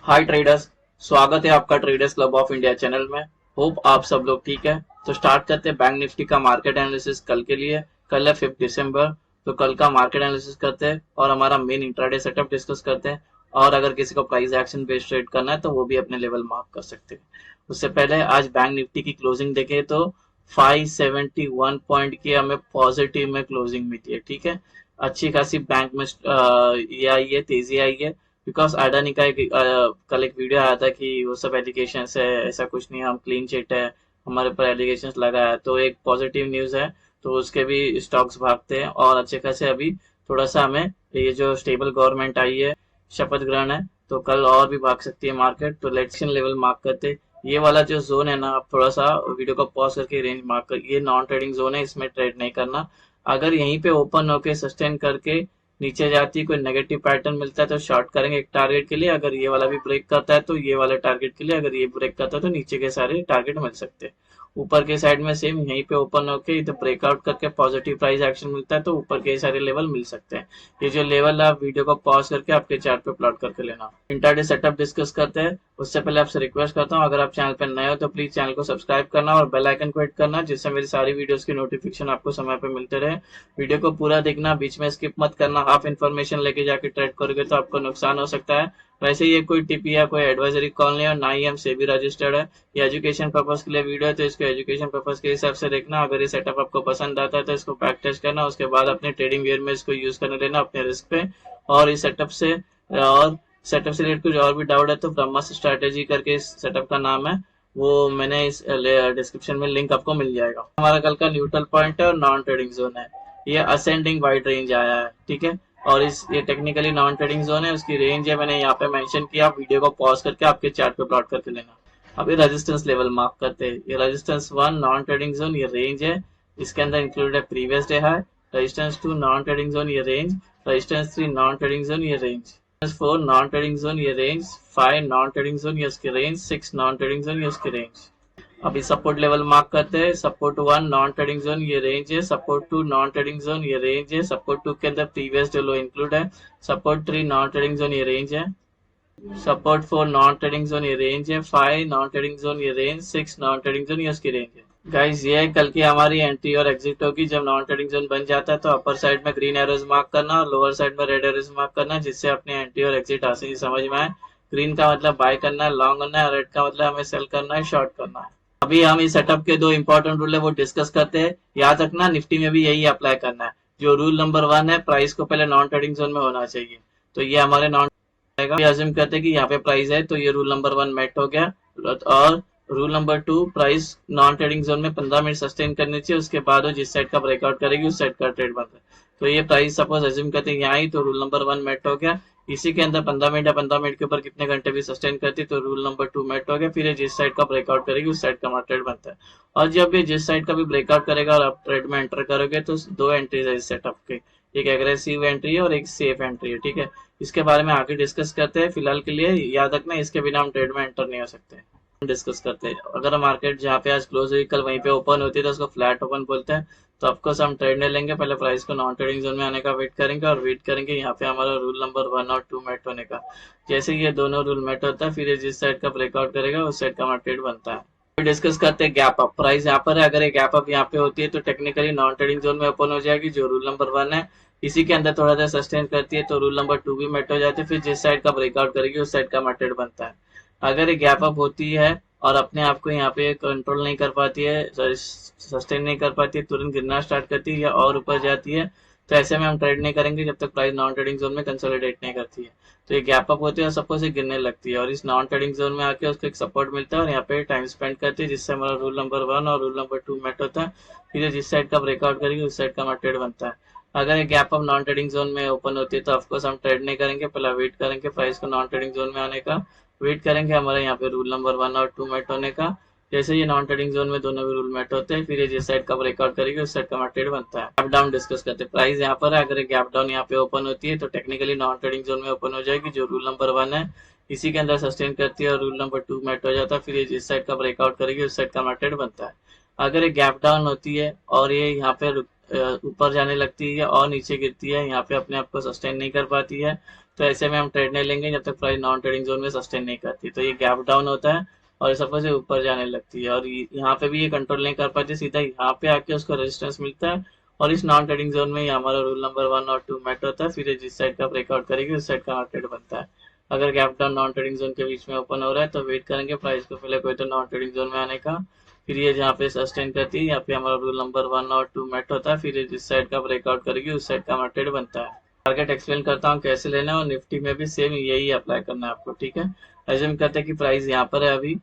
हाय traders. स्वागत है आपका traders club of India channel में। होप आप सब लोग ठीक है। तो स्टार्ट करते हैं बैंक निफ्टी का मार्केट एनालिसिस कल के लिए। कल है 5 दिसंबर। तो कल का मार्केट एनालिसिस करते हैं और हमारा मेन इंट्राडे सेटअप डिस्कस करते हैं। और अगर किसी को प्राइस एक्शन बेस्ड ट्रेड करना है तो वो भी अपने लेवल मार्क कर सकते हैं। उससे पहले आज बैंक निफ्टी की क्लोजिंग देखें तो 571 पॉइंट की हमें पॉजिटिव में क्लोजिंग मिली है। ठीक है, अच्छी खासी बैंक में ये आई है, तेजी आई है। बिकॉज अडानी का कल एक वीडियो आया था कि वो सब एलिगेशन है, ऐसा कुछ नहीं, हम क्लीन चिट है, हमारे ऊपर एलिगेशन लगा है, तो एक पॉजिटिव न्यूज है। तो उसके भी स्टॉक्स भागते हैं और अच्छे खासे अभी थोड़ा सा हमें ये जो स्टेबल गवर्नमेंट आई है, शपथ ग्रहण है, तो कल और भी भाग सकती है मार्केट। तो लेट्स लेवल मार्क करते। ये वाला जो जोन है ना, आप थोड़ा सा वीडियो को पॉज करके रेंज मार्क कर, ये नॉन ट्रेडिंग जोन है, इसमें ट्रेड नहीं करना। अगर यहीं पे ओपन होके सस्टेन करके नीचे जाती है, कोई नेगेटिव पैटर्न मिलता है तो शॉर्ट करेंगे एक टारगेट के लिए। अगर ये वाला भी ब्रेक करता है तो ये वाले टारगेट के लिए, अगर ये ब्रेक करता है तो नीचे के सारे टारगेट मिल सकते हैं। ऊपर के साइड में सेम यहीं पे ओपन होके इधर ब्रेकआउट करके पॉजिटिव प्राइस एक्शन मिलता है तो ऊपर के सारे लेवल मिल सकते हैं। ये जो लेवल है आप वीडियो को पॉज करके आपके चार्ट पे प्लॉट करके लेना। इंटरडे सेटअप डिस्कस करते हैं। उससे पहले आपसे रिक्वेस्ट करता हूँ, अगर आप चैनल पर नए हो तो प्लीज चैनल को सब्सक्राइब करना और बेल आइकन को हिट करना, जिससे मेरी सारी वीडियोस की नोटिफिकेशन आपको समय पे मिलते रहे। वीडियो को पूरा देखना, बीच में स्किप मत करना। हाफ इन्फॉर्मेशन लेके जाके ट्रेड करोगे तो आपको नुकसान हो सकता है। वैसे ये कोई टिप या कोई एडवाइजरी कॉल नहीं है और ना ही हम सेबी रजिस्टर्ड है। ये एजुकेशन पर्पज के लिए वीडियो है तो इसको एजुकेशन पर्पज के हिसाब से देखना। अगर ये सेटअप आपको पसंद आता है तो इसको बैक टेस्ट करना, उसके बाद अपने ट्रेडिंग वेयर में इसको यूज करने लेना अपने रिस्क पे। और इस सेटअप से रिलेटेड कुछ और भी डाउट है तो ब्रह्मास्त्र स्ट्रैटेजी करके इस सेटअप का नाम है, वो मैंने इस डिस्क्रिप्शन में लिंक आपको मिल जाएगा। हमारा कल का न्यूट्रल पॉइंट है और नॉन ट्रेडिंग जोन है। ये असेंडिंग वाइड रेंज आया है, ठीक है। और इस ये टेक्निकली नॉन ट्रेडिंग जोन है, उसकी रेंज है मैंने यहाँ पे मेंशन किया। आप वीडियो को पॉज करके आपके चार्ट पे प्लॉट करके लेना। अभी रेजिस्टेंस लेवल मार्क करते हैं। ये रेजिस्टेंस 1 नॉन ट्रेडिंग जोन, ये रेंज है, इसके अंदर इंक्लूडेड है previous day high. Resistance 2 non trading zone, ये range. Resistance 3 non trading zone, ये रेंज। 4 नॉन ट्रेडिंग जोन, ये रेंज। 5 नॉन ट्रेडिंग जोन, ये उसकी रेंज। 6 नॉन ट्रेडिंग जोन, ये उसकी रेंज। अभी सपोर्ट लेवल मार्क करते हैं। सपोर्ट 1 नॉन ट्रेडिंग जोन, ये रेंज है। सपोर्ट 2 नॉन ट्रेडिंग जोन, ये रेंज है। सपोर्ट 2 के अंदर प्रीवियस डे लो इंक्लूड है। सपोर्ट 3 नॉन ट्रेडिंग जोन, ये रेंज है। सपोर्ट 4 नॉन ट्रेडिंग जोन, ये रेंज है। 5 नॉन ट्रेडिंग जोन, ये रेंज। 6 नॉन ट्रेडिंग जोन, ये उसकी रेंज है। गाइस ये कल की हमारी एंट्री और एग्जिट होगी। जब नॉन ट्रेडिंग जोन बन जाता है तो अपर साइड में ग्रीन एरोज मार्क करना और लोअर साइड में रेड एरोज मार्क करना, जिससे अपनी एंट्री और एग्जिट आसानी समझ में आए। ग्रीन का मतलब बाय करना है, लॉन्ग करना है, रेड का मतलब हमें सेल करना है, शॉर्ट करना है। अभी हम इस सेटअप के दो इंपॉर्टेंट रूल है वो डिस्कस करते हैं। याद रखना निफ्टी में भी यही अप्लाई करना है। जो रूल नंबर 1 है, प्राइस को पहले नॉन ट्रेडिंग जोन में होना चाहिए। तो ये हमारे नॉन अज्यूम करते हैं कि यहाँ पे प्राइस है तो ये रूल नंबर 1 मेट हो गया। और rule number 2, price non trading zone में 15 मिनट सस्टेन करनी चाहिए, उसके बाद वो जिस साइड का ब्रेकआउट करेगी उस साइड का ट्रेड बनता है। तो ये प्राइस सपोज अज्यूम करते हैं यहाँ ही, तो रूल नंबर 1 मेट हो गया। इसी के अंदर 15 मिनट या 15 मिनट के ऊपर कितने घंटे भी सस्टेन करती है तो रूल नंबर 2 मेट हो गया। फिर ये जिस साइड का ब्रेकआउट करेगी उस साइड का हमारा ट्रेड बनता है। और जब ये जिस साइड का भी ब्रेकआउट करेगा और आप ट्रेड में एंटर करोगे तो दो एंट्रीज है इस सेटअप के, एक एग्रेसिव एंट्री है और एक सेफ एंट्री है, ठीक है। इसके बारे में आगे डिस्कस करते हैं। फिलहाल के लिए याद रखना इसके बिना हम ट्रेड में एंटर नहीं हो सकते। डिस्कस करते हैं। अगर मार्केट जहाँ पे आज क्लोज हुई कल वहीं पे ओपन होती है तो उसको फ्लैट ओपन बोलते हैं। तो ऑफकोर्स हम ट्रेड नहीं लेंगे, पहले प्राइस को नॉन ट्रेडिंग जोन में आने का वेट करेंगे और वेट करेंगे यहाँ पे हमारा रूल नंबर 1 और 2 मेट होने का। जैसे ये दोनों रूल मेट होता है फिर ये जिस साइड का ब्रेकआउट करेगा उस साइड का हमारा ट्रेड बनता है। डिस्कस करते हैं गैप अप। प्राइस यहाँ पर है, अगर ये गैप अप यहाँ पे होती है तो टेक्निकली नॉन ट्रेडिंग जोन में ओपन हो जाएगी, जो रूल नंबर 1 है। इसी के अंदर थोड़ा सा सस्टेन करती है तो रूल नंबर 2 भी मेट हो जाती है, फिर जिस साइड का ब्रेकआउट करेगी उस साइड का हमारा ट्रेड बनता है। अगर ये गैप अप होती है और अपने आप को यहाँ पे कंट्रोल नहीं कर पाती है, सस्टेन नहीं कर पाती है, तुरंत गिरना स्टार्ट करती है या और ऊपर जाती है, तो ऐसे में हम ट्रेड नहीं करेंगे जब तक प्राइस नॉन ट्रेडिंग जोन में कंसोलिडेट नहीं करती है। तो ये गैप अप होती है और सपोज ये गिरने लगती है और इस नॉन ट्रेडिंग जोन में आके उसको एक सपोर्ट मिलता है और यहाँ पे टाइम स्पेंड करती है, जिससे हमारा रूल नंबर 1 और रूल नंबर 2 मेट होता है। फिर जिस साइड का ब्रेकआउट करेगी उस साइड का हमारा ट्रेड बनता है। अगर ये gap up non trading zone में ओपन होती है तो ऑफकोर्स हम ट्रेड नहीं करेंगे, पहले वेट करेंगे प्राइस को नॉन ट्रेडिंग जोन में आने का। वेट करेंगे हमारे यहाँ पे रूल नंबर 1 और 2 मेट होने का। जैसे ये नॉन ट्रेडिंग जोन में दोनों भी रूल मेट होते हैं फिर ये जिस साइड का ब्रेकआउट करेगी उस साइड का हमारा ट्रेड बनता है। गैप डाउन डिस्कस करते हैं। प्राइस यहाँ पर है, अगर गैप डाउन यहाँ पे ओपन होती है तो टेक्निकली नॉन ट्रेडिंग जोन में ओपन हो जाएगी, जो रूल नंबर 1 है। इसी के अंदर सस्टेन करती है और रूल नंबर 2 मेट हो जाता है, फिर ये जिस साइड का ब्रेकआउट करेगी उस साइड का हमारा ट्रेड बनता है। अगर ये गैप डाउन होती है और ये यहाँ पे ऊपर जाने लगती है और नीचे गिरती है, यहाँ पे अपने आप को सस्टेन नहीं कर पाती है, तो ऐसे में हम ट्रेड नहीं लेंगे जब तक प्राइस नॉन ट्रेडिंग जोन में सस्टेन नहीं करती। तो ये गैप डाउन होता है और सपोज ये ऊपर जाने लगती है और यहाँ पे भी ये कंट्रोल नहीं कर पाती, सीधा यहाँ पे आके उसको रेजिस्टेंस मिलता है और इस नॉन ट्रेडिंग जोन में ये हमारा रूल नंबर 1 और 2 मेट होता है। फिर ये जिस साइड का ब्रेकआउट करेगी उस साइड का मार्केट बनता है। अगर gap down non trading zone के बीच में ओपन हो रहा है तो वेट करेंगे प्राइस को पहले कोई तो नॉन ट्रेडिंग जोन में आने का, फिर ये जहाँ पे सस्टेन करती है यहाँ पे हमारा रूल नंबर 1 और 2 मेट होता है। फिर ये जिस साइड का ब्रेकआउट करेगी उस साइड का मार्केट बनता है। टारगेट एक्सप्लेन करता हूँ कैसे लेना है और निफ्टी में भी सेम यही अप्लाई करना है आपको, ठीक है। एज्यूम करते हैं कि प्राइस यहाँ पर है अभी,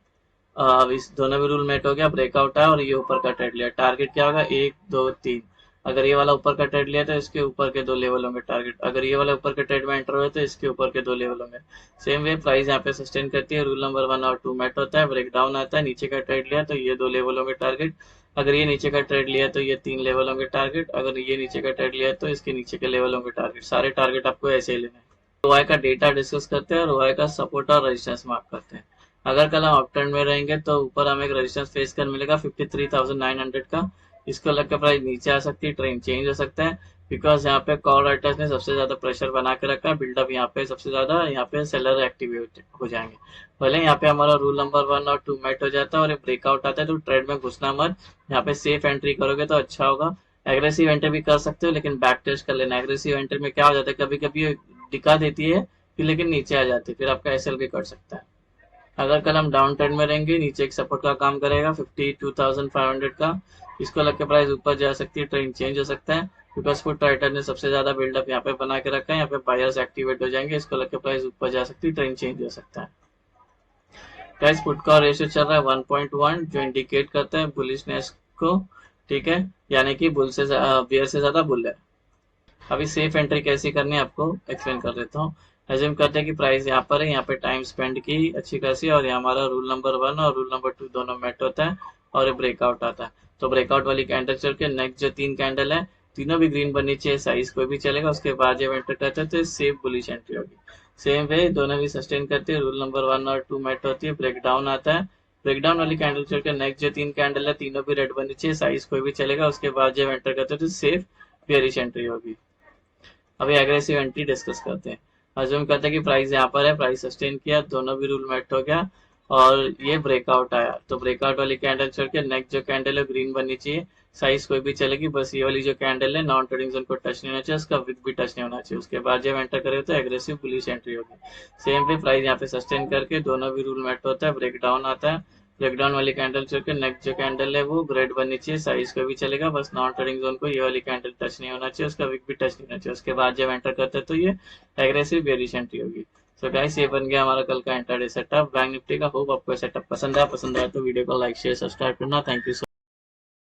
इस दोनों भी रूल मेट हो गया, ब्रेकआउट है और ये ऊपर का ट्रेड लिया। टारगेट क्या होगा 1 2 3, अगर ये वाला ऊपर का ट्रेड लिया तो इसके ऊपर के 2 लेवल होंगे टारगेट, अगर ये वाला ऊपर के ट्रेड में एंटर हुए तो इसके ऊपर के 2 लेवल होंगे। सेम वे प्राइस यहाँ पे सस्टेन करती है, रूल नंबर 1 और 2 मेट होता है, ब्रेकडाउन आता है, नीचे का ट्रेड लिया तो ये 2 लेवल होंगे टारगेट, अगर ये नीचे का ट्रेड लिया तो ये 3 लेवल होंगे टारगेट, अगर ये नीचे का ट्रेड लिया तो इसके नीचे के लेवल होंगे टारगेट। सारे टारगेट आपको ऐसे ही लेने हैं। रोआई का डेटा डिस्कस करते हैं और रोआई का सपोर्ट और रेजिस्टेंस मार्क करते हैं। अगर कल हम अप ट्रेंड में रहेंगे तो ऊपर हमें एक रेजिस्टेंस फेस कर मिलेगा 53,900 का, इसको लग के प्राइस नीचे आ सकती है, ट्रेंड चेंज हो सकता है, बिकॉज यहाँ पे कॉल राइटर्स ने सबसे ज्यादा प्रेशर बना के रखा है, बिल्डअप यहाँ पे सबसे ज्यादा, यहाँ पे सेलर एक्टिवेट हो जाएंगे। पहले यहाँ पे हमारा रूल नंबर 1 और 2 मेट हो जाता है और ब्रेकआउट आता है तो ट्रेड में घुसना मत, यहाँ पे सेफ एंट्री करोगे तो अच्छा होगा। एग्रेसिव एंट्री भी कर सकते हो लेकिन बैक टेस्ट कर लेना। एग्रेसिव एंट्री में क्या हो जाता है, कभी कभी दिखा देती है फिर लेकिन नीचे आ जाती है, फिर आपका एसएल भी कर सकता है। अगर कल हम डाउन ट्रेंड में रहेंगे, नीचे एक सपोर्ट का काम करेगा 52,500 का, इसको लग के प्राइस ऊपर जा सकती है, ट्रेंड चेंज हो सकता है, बिकॉज फुट राइटर ने सबसे ज्यादा बिल्डअप यहाँ पे बना के रखा है, यहाँ पे बायर्स एक्टिवेट हो जाएंगे, इसको लग के प्राइस ऊपर जा सकती है, ट्रेंड चेंज हो सकता है। गाइस पुट का रेशियो चल रहा है 1.1 जो इंडिकेट करता है बुलिशनेस को, ठीक है, यानी कि बुल से बियर से ज्यादा बुल है। अभी सेफ एंट्री कैसी करनी है आपको एक्सप्लेन कर देता हूँ। एज्यूम करते हैं कि प्राइस यहाँ पर है, यहाँ पे टाइम स्पेंड की अच्छी खासी और यहाँ हमारा रूल नंबर 1 और रूल नंबर 2 दोनों मेट होता है और ये ब्रेकआउट आता है। तो ब्रेकआउट वाली कैंडल चल के नेक्स्ट जो 3 कैंडल है तीनों भी ग्रीन बननी चाहिए, साइज कोई भी चलेगा, उसके बाद जब एंटर करते हैं तो सेफ बुलिश एंट्री होगी। सेम वे दोनों भी सस्टेन करती है, रूल नंबर 1 और 2 मेट होती है, ब्रेकडाउन आता है, ब्रेकडाउन वाली कैंडल चल के नेक्स्ट जो 3 कैंडल है तीनों भी रेड बननी चाहिए, साइज कोई भी चलेगा, उसके बाद जब एंटर करते हैं तो सेफ बेयरिश एंट्री होगी। अभी एग्रेसिव एंट्री डिस्कस करते हैं। अज्यूम करते हैं कि प्राइस यहाँ पर है, प्राइस सस्टेन किया, दोनों भी रूल मेट हो गया और ये ब्रेकआउट आया, तो ब्रेकआउट वाली कैंडल छोड़ के नेक्स्ट जो कैंडल है ग्रीन बननी चाहिए, साइज कोई भी चलेगी, बस ये वाली जो कैंडल है नॉन ट्रेडिंग जोन को टच नहीं होना चाहिए, उसका विक भी टच नहीं होना चाहिए, उसके बाद जब एंटर करेगा तो एग्रेसिव बुलिश एंट्री होगी। सेम पे प्राइस यहाँ पे सस्टेन करके दोनों भी रूल मेट होता है, ब्रेकडाउन आता है, ब्रेकडाउन वाली कैंडल छोड़ के नेक्स्ट जो कैंडल है वो रेड बननी चाहिए, साइज कोई भी चलेगा, बस नॉन ट्रेडिंग जोन को ये वाली कैंडल टच नहीं होना चाहिए, उसका विक भी टच नहीं होना चाहिए, उसके बाद जब एंटर करते हैं तो ये एग्रेसिव बेयरिश एंट्री होगी। सो गाइस ये बन गया हमारा कल का इंट्राडे सेटअप बैंक निफ्टी का। होप आपको सेटअप पसंद आया तो वीडियो को लाइक शेयर सब्सक्राइब करना। Thank you.